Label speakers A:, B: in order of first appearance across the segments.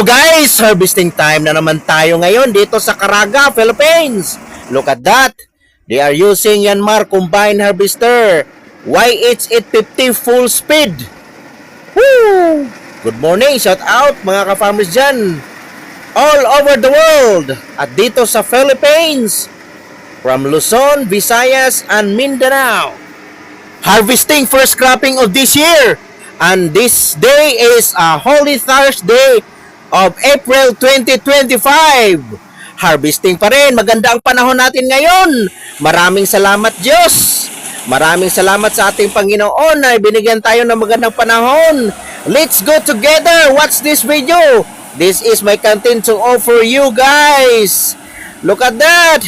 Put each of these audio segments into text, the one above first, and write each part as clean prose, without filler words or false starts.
A: So guys, harvesting time na naman tayo ngayon dito sa Caraga, Philippines. Look at that. They are using Yanmar combine harvester YH850 full speed. Woo! Good morning, shout out mga ka-farmers dyan all over the world at dito sa Philippines from Luzon, Visayas, and Mindanao. Harvesting first cropping of this year, and this day is a Holy Thursday of April 2025. Harvesting pa rin. Maganda ang panahon natin ngayon. Maraming salamat Diyos. Maraming salamat sa ating Panginoon na binigyan tayo ng magandang panahon. Let's go together. Watch this video. This is my content to offer you guys. Look at that.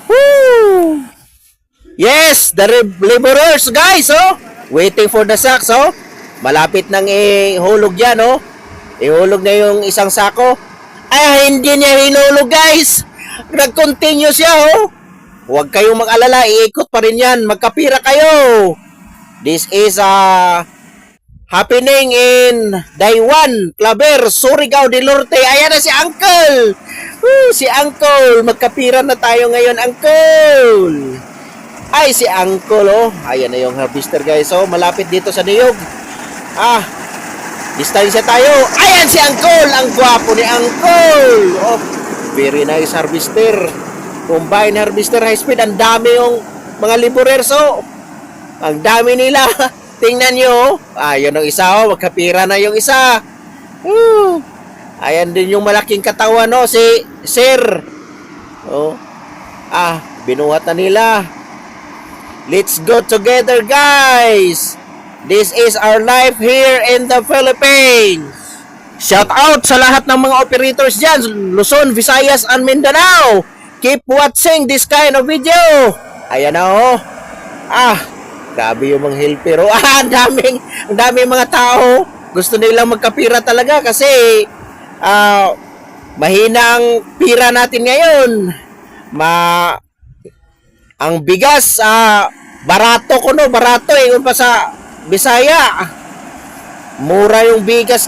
A: Woo! Yes, the laborers guys, oh. Waiting for the sacks, oh. Malapit nang ihulog yan, oh. Ihulog na yung isang sako. Ay, hindi niya hinulog guys. Nag-continue siya, oh. Huwag kayong mag-alala, iikot pa rin yan. Magkapira kayo. This is happening in Daiwan, Claver, Surigao del Norte. Ayan na si Uncle. Si Uncle. Magkapira na tayo ngayon, Uncle. Ay, si Uncle, oh. Ayan na yung harvester guys, oh. Malapit dito sa niyog. Distansya tayo. Ayan si Uncle. Ang gwapo ni Uncle. Oh, very nice harvester. Combine harvester high speed. Ang dami yung mga laborers, oh. Ang dami nila. Tingnan nyo. Ayan ang isa, oh. Magkapira na yung isa. Ayan din yung malaking katawan, oh. Si Sir. Oh. Binuhat na nila. Let's go together, guys. This is our life here in the Philippines. Shout out sa lahat ng mga operators dyan, Luzon, Visayas, and Mindanao. Keep watching this kind of video. Ayan na, oh. Grabe yung mga helper, oh. Ang daming mga tao. Gusto nilang magkapira talaga kasi mahina ang pira natin ngayon. Ang bigas, barato yung pa sa Bisaya. Mura yung bigas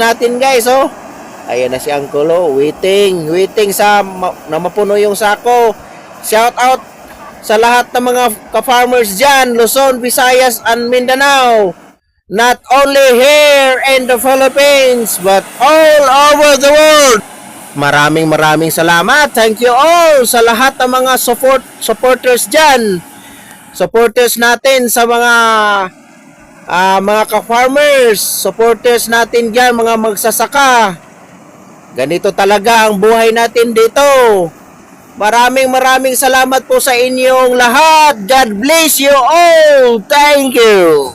A: natin guys, oh. Ayan na si Uncle, oh. Waiting sa na mapuno yung sako. Shout out sa lahat ng mga ka-farmers dyan, Luzon, Visayas, and Mindanao. Not only here in the Philippines, but all over the world. Maraming salamat. Thank you all sa lahat ng mga supporters dyan. Supporters natin sa mga ka-farmers, supporters natin dyan, mga magsasaka. Ganito talaga ang buhay natin dito. Maraming salamat po sa inyong lahat. God bless you all. Thank you.